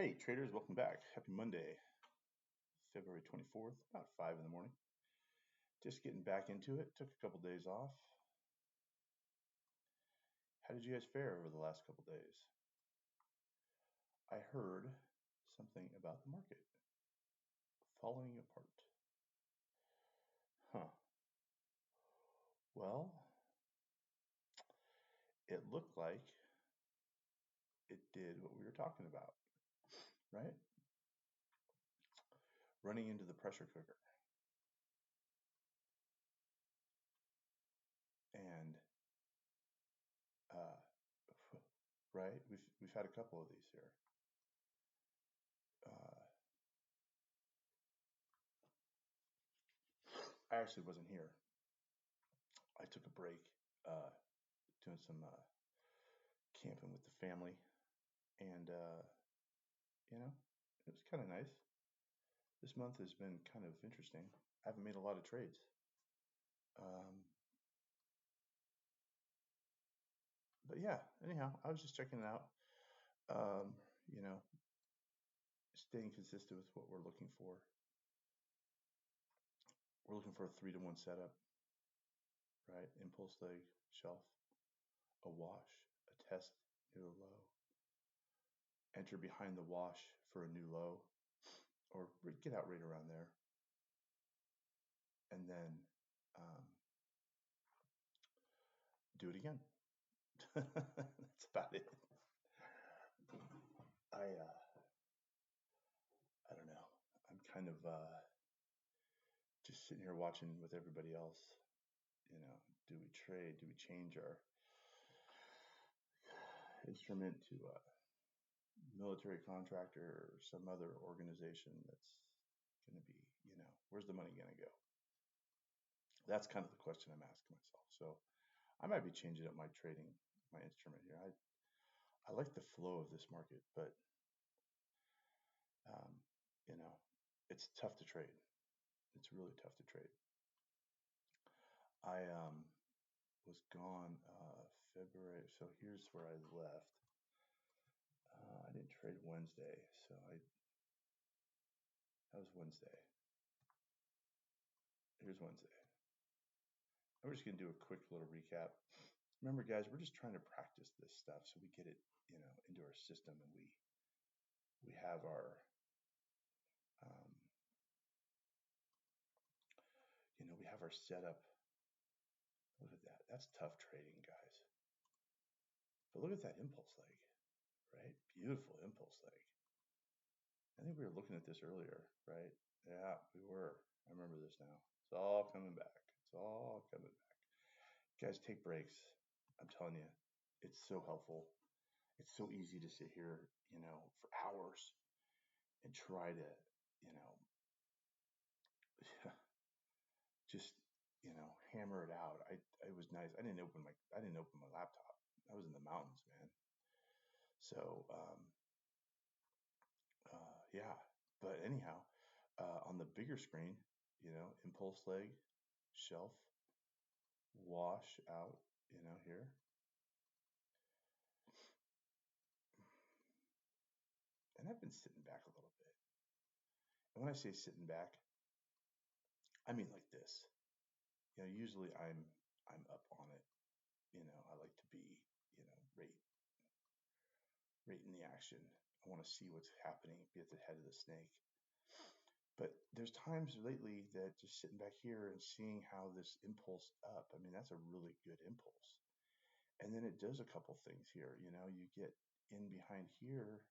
Hey traders, welcome back. Happy Monday, February 24th, about 5 in the morning. Just getting back into it. Took a couple days off. How did you guys fare over the last couple days? I heard something about the market falling apart. Huh. Well, it looked like it did what we were talking about, right? Running into the pressure cooker. And right, we've had a couple of these here. I actually wasn't here. I took a break doing some camping with the family, and it was kind of nice. This month has been kind of interesting. I haven't made a lot of trades. Um, but yeah, anyhow, I was just checking it out. Um, you know, staying consistent with what we're looking for. We're looking for a 3-to-1 setup, right? Impulse leg, shelf, a wash, a test near the low, enter behind the wash for a new low, or get out right around there, and then do it again. That's about it. I I don't know. I'm kind of just sitting here watching with everybody else. Do we trade? Do we change our instrument to a military contractor or some other organization that's going to be, where's the money going to go? That's kind of the question I'm asking myself. So I might be changing up my trading, my instrument here. I like the flow of this market, but um, it's tough to trade. It's really tough to trade. I was gone February, so here's where I left. I didn't trade Wednesday, so that was Wednesday. Here's Wednesday. I'm just gonna do a quick little recap. Remember, guys, we're just trying to practice this stuff so we get it, into our system, and we have our, um, we have our setup. Look at that. That's tough trading, guys. But look at that impulse leg, right? Beautiful impulse leg. I think we were looking at this earlier, right? Yeah, we were. I remember this now. It's all coming back. It's all coming back. Guys, take breaks. I'm telling you, it's so helpful. It's so easy to sit here, for hours and try to, you know, just, hammer it out. It was nice. I didn't open my laptop. I was in the mountains, man. So, yeah. But anyhow, on the bigger screen, impulse leg, shelf, wash out, here. And I've been sitting back a little bit. And when I say sitting back, I mean like this. Usually I'm up on it. I like to be, right in the action. I want to see what's happening, be at the head of the snake. But there's times lately that just sitting back here and seeing how this impulse up, I mean, that's a really good impulse. And then it does a couple things here. You get in behind here,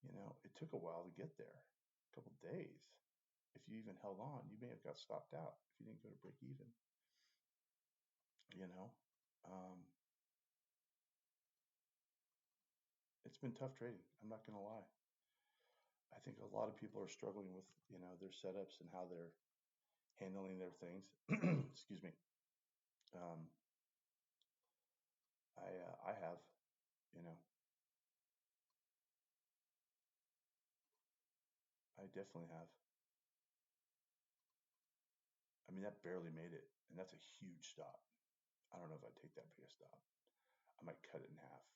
it took a while to get there, a couple days. If you even held on, you may have got stopped out if you didn't go to break even. Um, it's been tough trading. I'm not going to lie. I think a lot of people are struggling with, their setups and how they're handling their things. Excuse me. Um, I have, you know, I definitely have. I mean, that barely made it, and that's a huge stop. I don't know if I'd take that big a stop. I might cut it in half.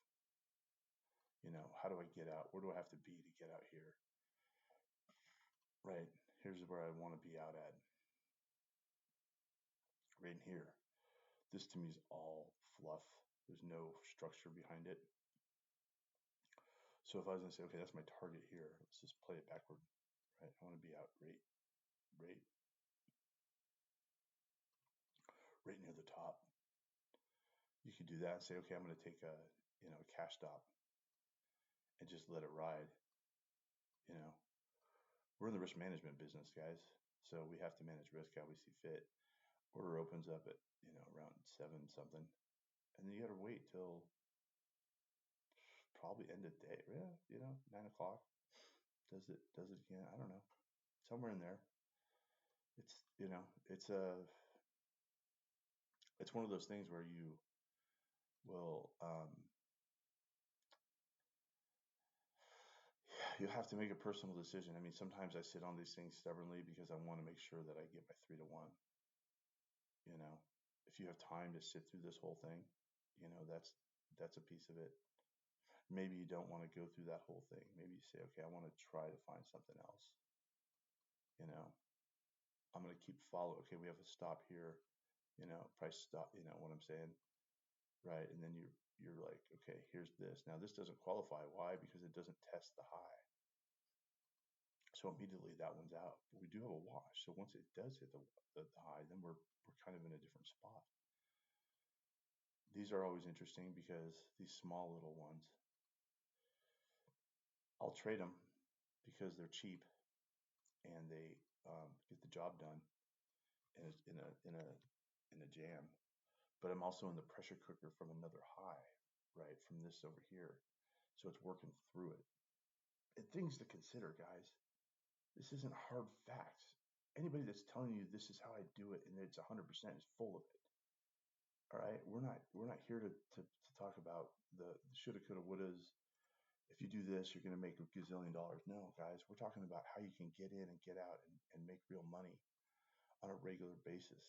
How do I get out? Where do I have to be to get out here? Right. Here's where I want to be out at. Right in here. This to me is all fluff. There's no structure behind it. So if I was going to say, okay, that's my target here, let's just play it backward, right? I want to be out right, right near the top. You could do that and say, okay, I'm going to take a cash stop and just let it ride. We're in the risk management business, guys. So we have to manage risk how we see fit. Order opens up at, around 7 something. And then you got to wait till probably end of day. Yeah, 9 o'clock. Does it again? I don't know. Somewhere in there. It's one of those things where you will you have to make a personal decision. I mean, sometimes I sit on these things stubbornly because I want to make sure that I get my 3 to 1. If you have time to sit through this whole thing, that's a piece of it. Maybe you don't want to go through that whole thing. Maybe you say, okay, I want to try to find something else. I'm going to keep follow. Okay, we have a stop here. Price stop. What I'm saying, right? And then you're like, okay, here's this. Now this doesn't qualify. Why? Because it doesn't test the high. So immediately that one's out. But we do have a wash. So once it does hit the high, then we're kind of in a different spot. These are always interesting because these small little ones, I'll trade them because they're cheap and they get the job done in a jam. But I'm also in the pressure cooker from another high, right? From this over here. So it's working through it. And things to consider, guys. This isn't hard facts. Anybody that's telling you this is how I do it and it's 100% is full of it. All right, we're not here to talk about the shoulda, coulda, wouldas. If you do this, you're going to make a gazillion dollars. No, guys, we're talking about how you can get in and get out and make real money on a regular basis.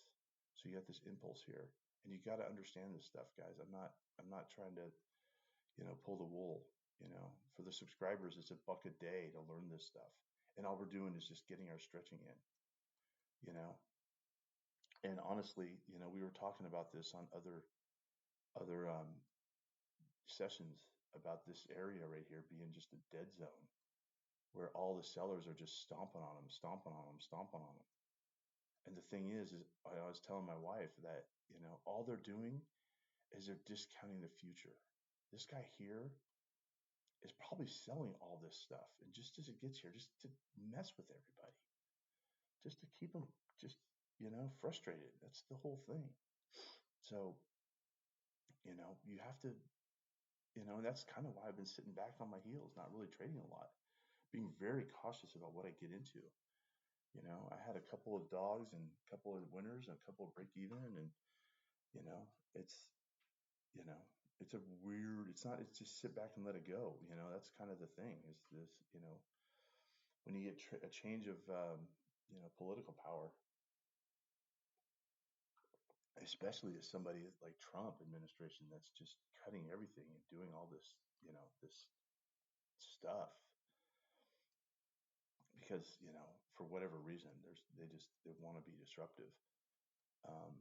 So you got this impulse here, and you got to understand this stuff, guys. I'm not trying to pull the wool. For the subscribers, it's $1 a day to learn this stuff, and all we're doing is just getting our stretching in. And honestly, we were talking about this on other sessions about this area right here being just a dead zone where all the sellers are just stomping on them, stomping on them, stomping on them. And the thing is I was telling my wife that, all they're doing is they're discounting the future. This guy here is probably selling all this stuff. And just as it gets here, just to mess with everybody, just to keep them just, frustrated. That's the whole thing. So, you have to, and that's kind of why I've been sitting back on my heels, not really trading a lot, being very cautious about what I get into. I had a couple of dogs and a couple of winners and a couple of break even, and it's it's a weird. It's just sit back and let it go. That's kind of the thing. Is this when you get a change of political power, especially as somebody like Trump administration that's just cutting everything and doing all this this stuff because for whatever reason they want to be disruptive. um,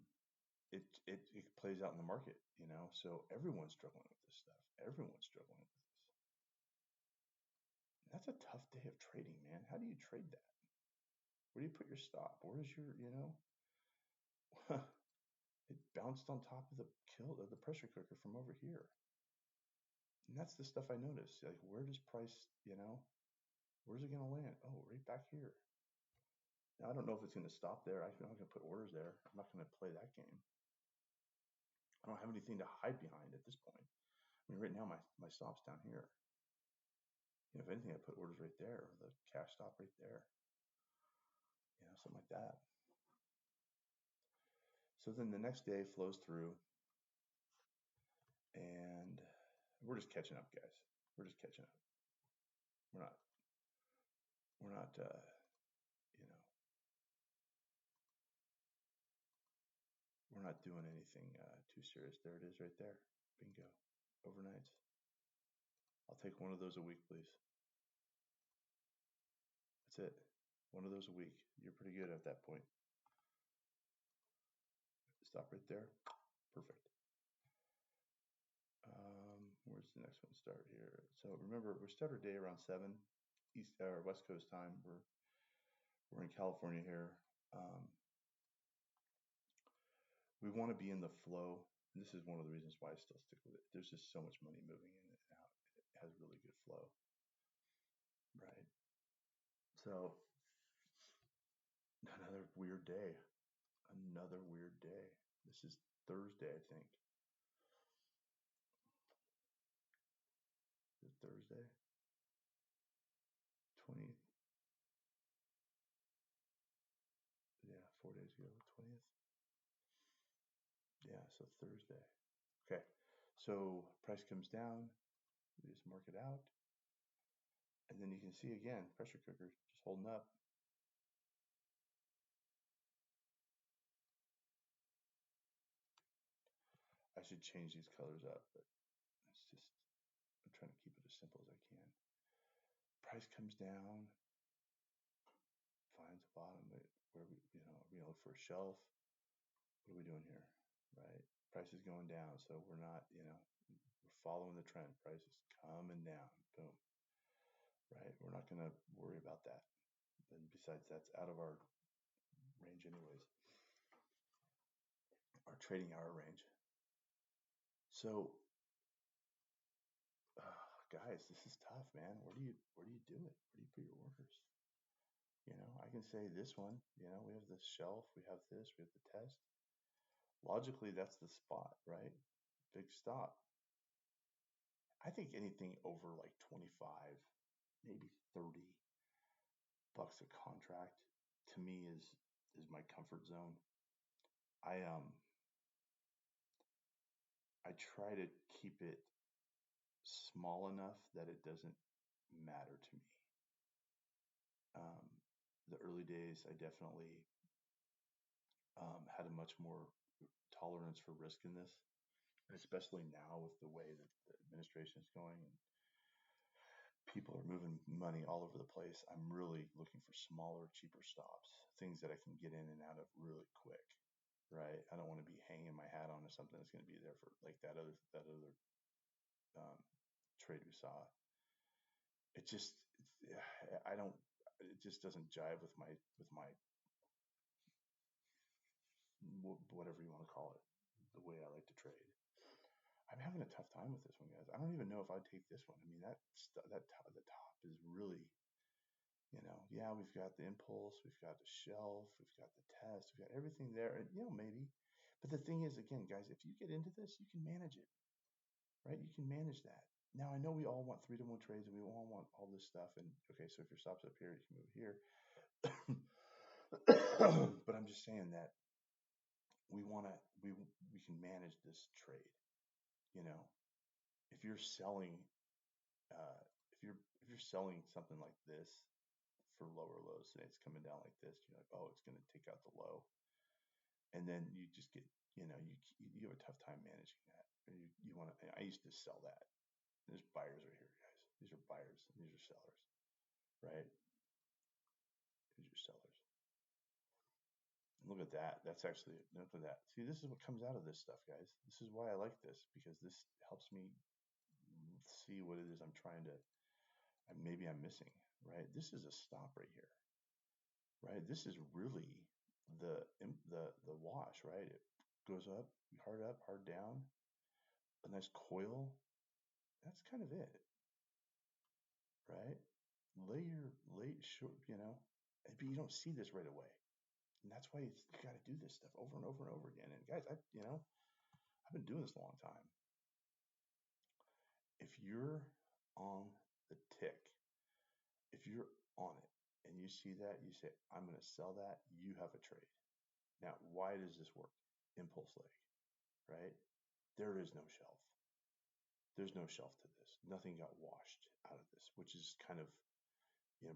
it plays out in the market, so everyone's struggling with this stuff. Everyone's struggling with this. That's a tough day of trading, man. How do you trade that? Where do you put your stop? Where's your it bounced on top of the pressure cooker from over here. And that's the stuff I noticed. Like, where does price, where's it going to land? Oh, right back here. Now, I don't know if it's going to stop there. I'm not going to put orders there. I'm not going to play that game. I don't have anything to hide behind at this point. I mean, right now, my stop's down here. If anything, I put orders right there, or the cash stop right there, something like that. So then the next day flows through, and we're just catching up, guys. We're just catching up. We're not, we're not doing anything too serious. There it is right there. Bingo. Overnights. I'll take one of those a week, please. That's it. One of those a week. You're pretty good at that point. Stop right there. Perfect. Where's the next one start here? So remember, we start our day around 7 East or West Coast time. We're in California here. We want to be in the flow. And this is one of the reasons why I still stick with it. There's just so much money moving in and out. It has really good flow, right? So another weird day. Another weird day. This is Thursday, I think. Is it Thursday? 20th. Yeah, 4 days ago, 20th. Yeah, so Thursday. Okay. So price comes down. We just mark it out. And then you can see again, pressure cooker just holding up. I should change these colors up, but it's just, I'm trying to keep it as simple as I can. Price comes down, finds a bottom where we look for a shelf. What are we doing here, right? Price is going down, so we're not, we're following the trend. Price is coming down, boom, right? We're not going to worry about that. And besides, that's out of our range anyways, our trading hour range. So, guys, this is tough, man. Where do you do it? Where do you put your orders? I can say this one, we have this shelf, we have this, we have the test. Logically, that's the spot, right? Big stop. I think anything over like 25, maybe 30 bucks a contract to me is my comfort zone. I try to keep it small enough that it doesn't matter to me. The early days, I definitely had a much more tolerance for risk in this, and especially now with the way that the administration is going and people are moving money all over the place. I'm really looking for smaller, cheaper stops, things that I can get in and out of really quick, right? I don't want to be hanging my hat on something that's going to be there for like that other trade we saw. It just, I don't, it just doesn't jive with my whatever you want to call it, the way I like to trade. I'm having a tough time with this one, guys. I don't even know if I'd take this one. I mean, the top is really, yeah, we've got the impulse, we've got the shelf, we've got the test, we've got everything there, and maybe. But the thing is, again, guys, if you get into this, you can manage it, right? You can manage that. Now, I know we all want 3-to-1 trades, and we all want all this stuff. And okay, so if your stop's up here, you can move here. But I'm just saying that we can manage this trade. If you're selling, if you're selling something like this for lower lows, and it's coming down like this, you're like, oh, it's going to take out the low, and then you just get, you have a tough time managing that. Or you want to. I used to sell that. There's buyers right here, guys. These are buyers, and these are sellers, right? These are sellers. Look at that. That's actually, look at that. See, this is what comes out of this stuff, guys. This is why I like this, because this helps me see what it is I'm trying to, maybe I'm missing, right? This is a stop right here, right? This is really the wash, right? It goes up, hard down, a nice coil. That's kind of it, right? Lay short, but you don't see this right away. And that's why you got to do this stuff over and over and over again. And guys, I've been doing this a long time. If you're on the tick, if you're on it and you see that, you say, I'm going to sell that, you have a trade. Now, why does this work? Impulse leg, right? There is no shelf. There's no shelf to this. Nothing got washed out of this, which is kind of,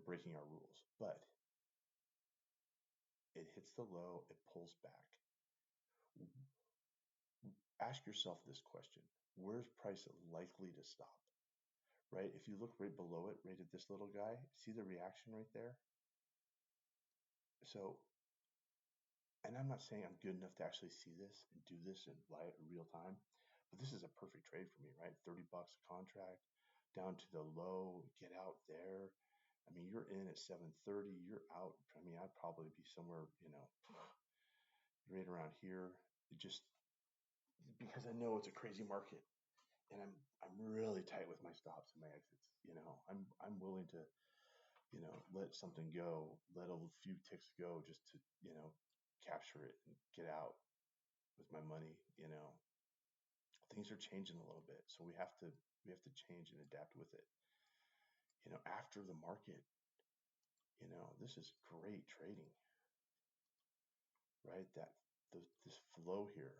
breaking our rules. But it hits the low, it pulls back. Ask yourself this question: where's price likely to stop? right? If you look right below it, right at this little guy, see the reaction right there? So, and I'm not saying I'm good enough to actually see this and do this in real time, but this is a perfect trade for me, right? 30 bucks a contract down to the low, get out there. I mean, you're in at 7:30, you're out. I mean, I'd probably be somewhere, right around here. Just because I know it's a crazy market and I'm really tight with my stops and my exits. I'm willing to, let something go, let a few ticks go just to, capture it and get out with my money. Things are changing a little bit, so we have to change and adapt with it. After the market, this is great trading, right? This flow here,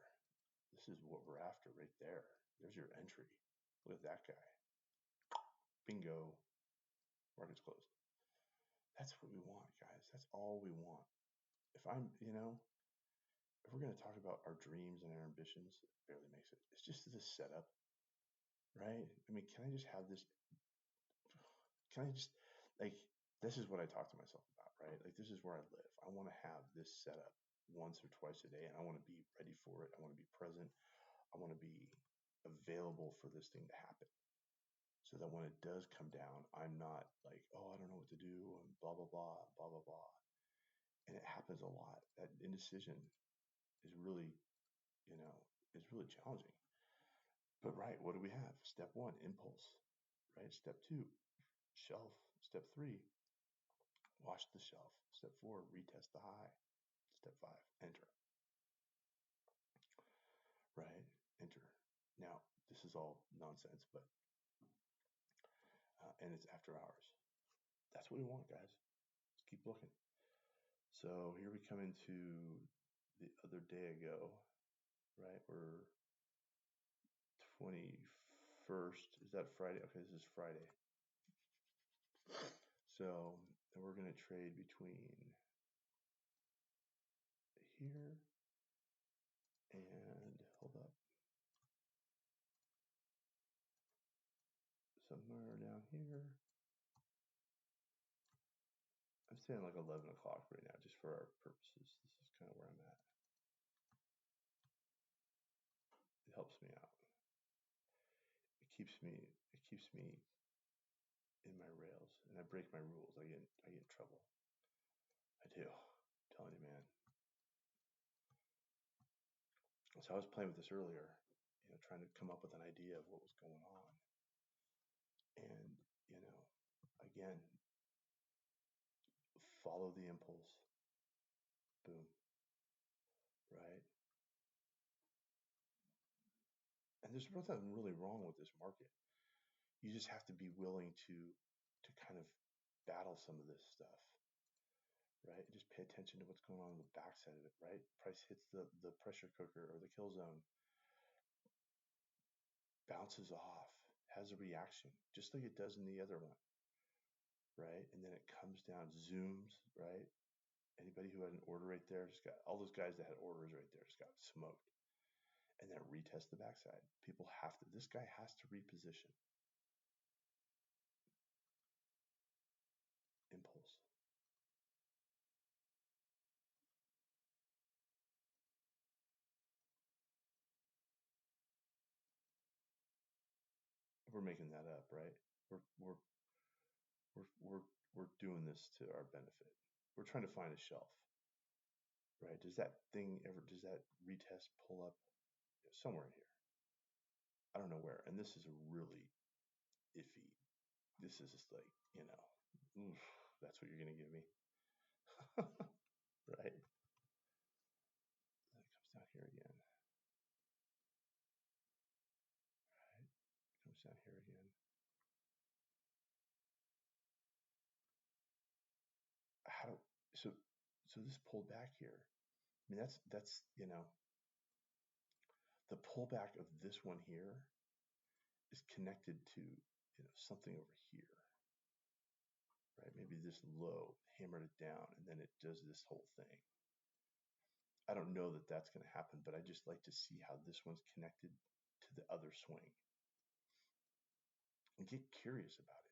this is what we're after right there. There's your entry. Look at that guy. Bingo. Market's closed. That's what we want, guys. That's all we want. If we're going to talk about our dreams and our ambitions, it barely makes it. It's just this setup, right? I mean, can I just have this? Can I just, like, this is what I talk to myself about, right? Like, this is where I live. I want to have this setup once or twice a day, and I want to be ready for it. I want to be present. I want to be available for this thing to happen, so that when it does come down, I'm not like, oh, I don't know what to do, and blah, blah, blah, blah, blah, blah. And it happens a lot. That indecision is really, is really challenging. But right, what do we have? Step one, impulse, right? Step two, shelf. Step three, watch the shelf. Step four, retest the high. Step five, enter, right? Enter. Now, this is all nonsense, but, and it's after hours. That's what we want, guys. Let's keep looking. So here we come into the other day ago, right? We're 21st. Is that Friday? Okay, this is Friday. So we're going to trade between here and, hold up, somewhere down here. I'm saying like 11 o'clock right now, just for our purposes. This is kind of where I'm at. It helps me out. It keeps me in my rails, and I break my rules. I get in trouble. I do. I'm telling you, man. So I was playing with this earlier, trying to come up with an idea of what was going on. And, again, follow the impulse. Boom. Right? And there's nothing really wrong with this market. You just have to be willing to kind of battle some of this stuff, right? Just pay attention to what's going on the backside of it, right? Price hits the pressure cooker or the kill zone, bounces off, has a reaction, just like it does in the other one, right? And then it comes down, zooms, right? Anybody who had an order right there just got, all those guys that had orders right there just got smoked. And then retest the backside. People have to, this guy has to reposition. Impulse. We're making that up, right? We're we're we're we're we're doing this to our benefit. We're trying to find a shelf, right? Does that retest pull up somewhere in here? I don't know where. And this is a really iffy. This is just like, oof, that's what you're gonna give me. Right? Then it comes down here again. Right? It comes down here again. How so so this pulled back here. I mean that's the pullback of this one here is connected to something over here, right? Maybe this low hammered it down and then it does this whole thing. I don't know that that's going to happen, but I just like to see how this one's connected to the other swing. and get curious about it.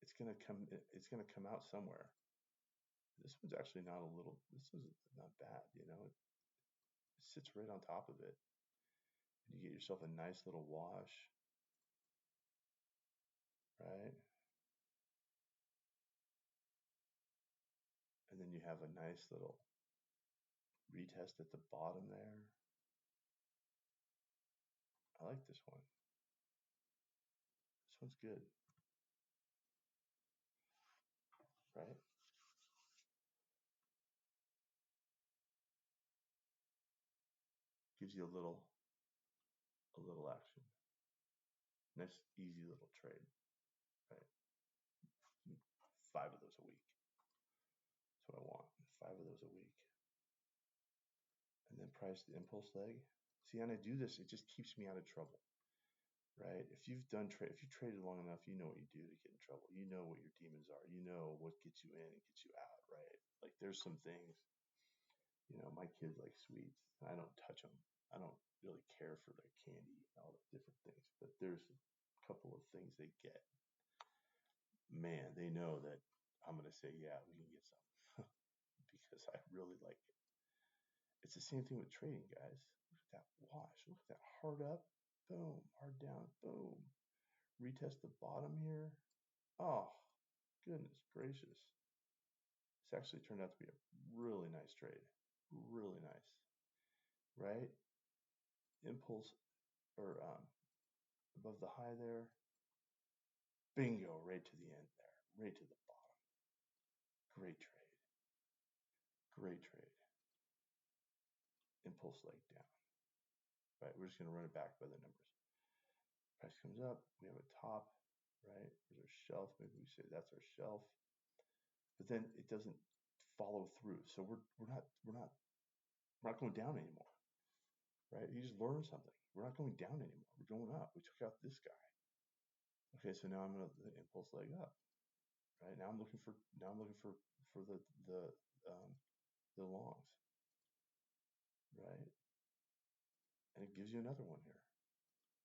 It's gonna come out somewhere. This one's actually not a little. This was not bad. It sits right on top of it. And you get yourself a nice little wash, right? And then you have a nice little retest at the bottom there. I like this one. This one's good, right? Gives you a little action. Nice, easy little trade, right? 5 of those a week. That's what I want. 5 of those a week. And then price the impulse leg. See, when I do this, it just keeps me out of trouble, right? If you've traded long enough, you know what you do to get in trouble. You know what your demons are. You know what gets you in and gets you out, right? Like there's some things, my kids like sweets, and I don't touch them. I don't really care for their candy and all the different things, but there's a couple of things they get. Man, they know that I'm going to say, yeah, we can get some because I really like it. It's the same thing with trading, guys. Look at that wash. Look at that hard up, boom, hard down, boom. Retest the bottom here. Oh, goodness gracious. This actually turned out to be a really nice trade. Really nice, right? Impulse or above the high there. Bingo, right to the end there, right to the bottom. Great trade. Great trade. Impulse leg down. Right, we're just going to run it back by the numbers. Price comes up, we have a top, right? There's our shelf. Maybe we say that's our shelf, but then it doesn't follow through. So we're not going down anymore, right? You just learned something. We're not going down anymore. We're going up. We took out this guy. Okay, so now I'm going to impulse leg up, right? Now I'm looking for the longs, right? And it gives you another one here,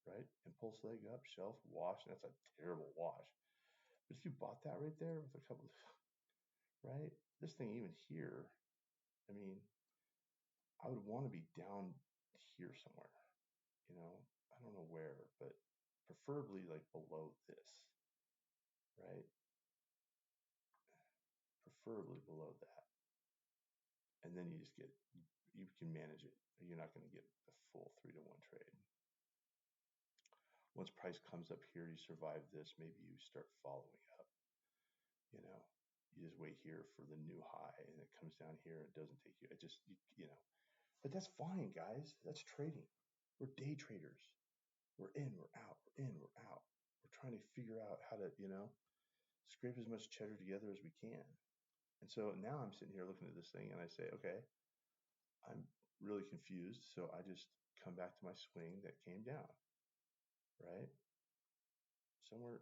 right? Impulse leg up, shelf, wash. That's a terrible wash. But if you bought that right there with a couple of, right? This thing even here, I mean, I would want to be down here somewhere, I don't know where, but preferably like below this, right? Preferably below that. And then you can manage it. You're not going to get the full 3-to-1 trade. Once price comes up here, you survive this, maybe you start following up, you just wait here for the new high and it comes down here. It doesn't take you, it just, but that's fine, guys. That's trading. We're day traders. We're in, we're out, we're in, we're out. We're trying to figure out how to, scrape as much cheddar together as we can. And so now I'm sitting here looking at this thing and I say, okay, I'm really confused. So I just come back to my swing that came down, right? Somewhere,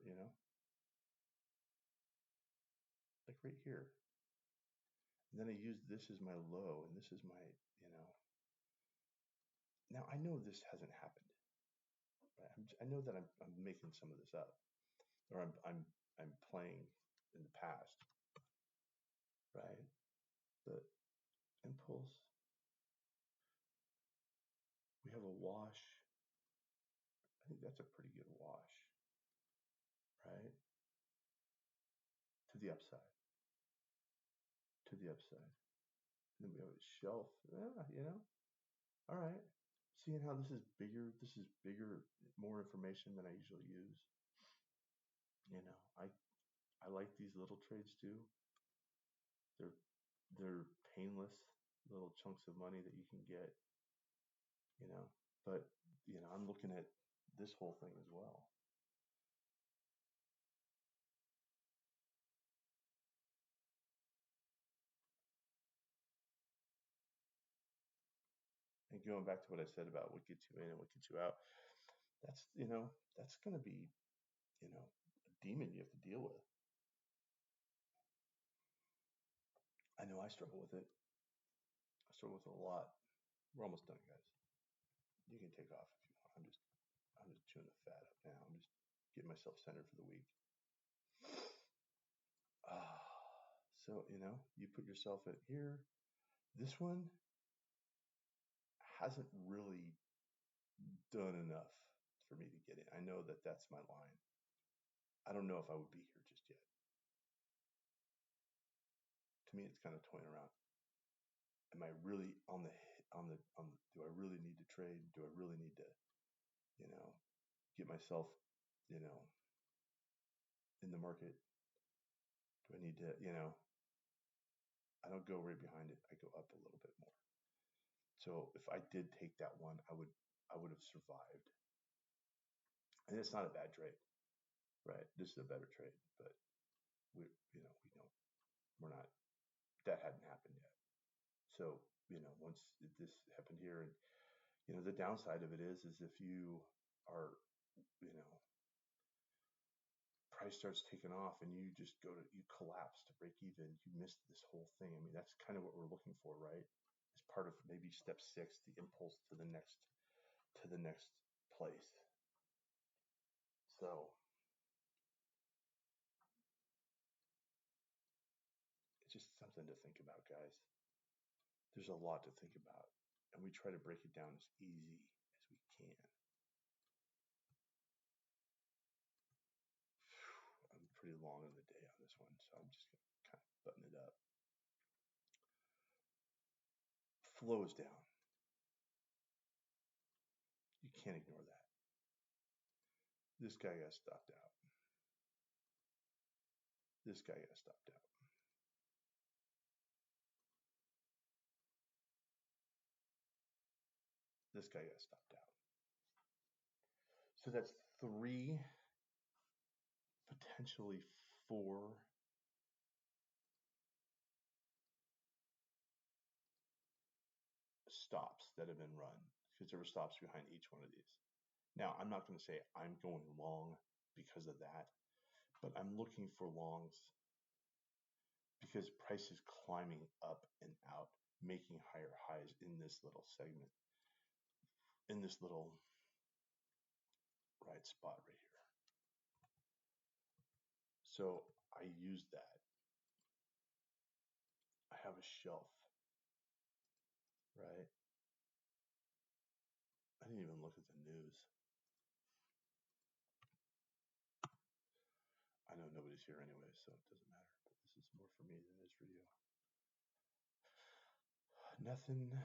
like right here. And then I use this as my low and this is my, now I know this hasn't happened. Right? I know that I'm making some of this up, or I'm playing in the past, right? The impulse. We have a wash. I think that's a pretty good wash, right? To the upside. To the upside. And then we have a shelf. Yeah, all right. Seeing how this is bigger, more information than I usually use. I like these little trades too. They're painless little chunks of money that you can get, but I'm looking at this whole thing as well. And going back to what I said about what gets you in and what gets you out, that's that's going to be a demon you have to deal with. I know I struggle with it. I struggle with it a lot. We're almost done, guys. You can take off if you want. I'm just chewing the fat up now. I'm just get myself centered for the week. So, you put yourself at here. This one hasn't really done enough for me to get in. I know that that's my line. I don't know if I would be here just yet. To me, it's kind of toying around. Am I really do I really need to trade? Do I really need to, get myself, in the market? Do I need to, I don't go right behind it. I go up a little bit more. So if I did take that one, I would have survived. And it's not a bad trade, right? This is a better trade, but we don't, we're not, that hadn't happened yet. So, once this happened here, and, the downside of it is if you are, price starts taking off and you just you collapse to break even, you missed this whole thing. I mean, that's kind of what we're looking for, right? As part of maybe step 6, the impulse to the next place. So it's just something to think about, guys. There's a lot to think about, and we try to break it down as easy as we can. I'm pretty long in the day on this one, so I'm just going to kind of button it up. Flow is down. You can't ignore that. This guy got stopped out. This guy got stopped out. This guy got stopped out. So that's 3, potentially 4 stops that have been run, because there were stops behind each one of these. Now, I'm not going to say I'm going long because of that, but I'm looking for longs because price is climbing up and out, making higher highs in this little segment, in this little right spot right here. So I use that. I have a shelf, right? I didn't even look at the news. I know nobody's here anyway, so it doesn't matter. But this is more for me than it is for you. Nothing. No.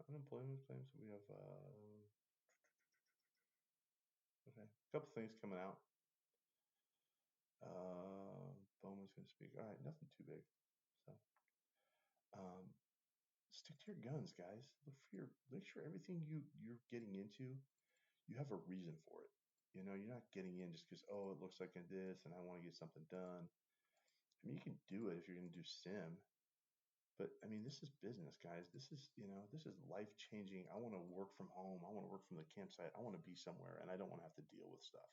Unemployment claims. We have okay, a couple things coming out. Bowman's going to speak. All right, nothing too big. So, stick to your guns, guys. Make sure everything you're getting into, you have a reason for it. You're not getting in just because, oh, it looks like this and I want to get something done. I mean, you can do it if you're going to do sim, but I mean, this is business, guys. This is life changing. I want to work from home. I want to work from the campsite. I want to be somewhere, and I don't want to have to deal with stuff,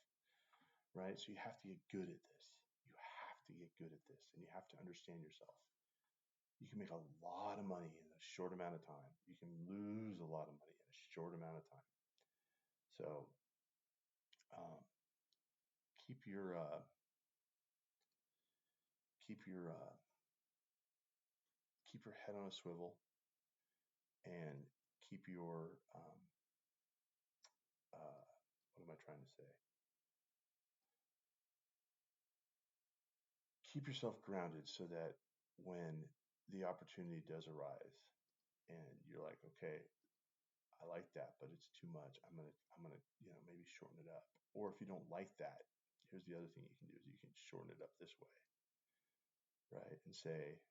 right? So you have to get good at this. You have to get good at this, and you have to understand yourself. You can make a lot of money in a short amount of time. You can lose a lot of money in a short amount of time. So keep your head on a swivel and keep your what am I trying to say? Keep yourself grounded so that when the opportunity does arise and you're like, okay, I like that, but it's too much. I'm gonna maybe shorten it up. Or if you don't like that, here's the other thing you can do is you can shorten it up this way, right? And say,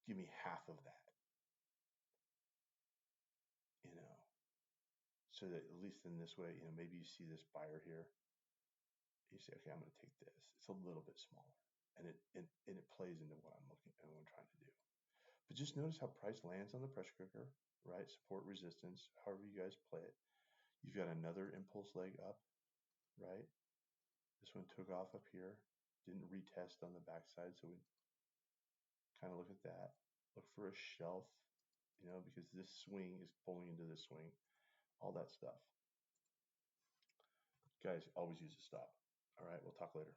give me half of that, so that at least in this way, maybe you see this buyer here. You say, okay, I'm going to take this. It's a little bit smaller, and it plays into what I'm looking and what I'm trying to do. But just notice how price lands on the pressure cooker, right? Support, resistance, however you guys play it. You've got another impulse leg up, right? This one took off up here, didn't retest on the backside, so we kind of look at that. Look for a shelf, because this swing is pulling into this swing, all that stuff. Guys, always use a stop. All right, we'll talk later.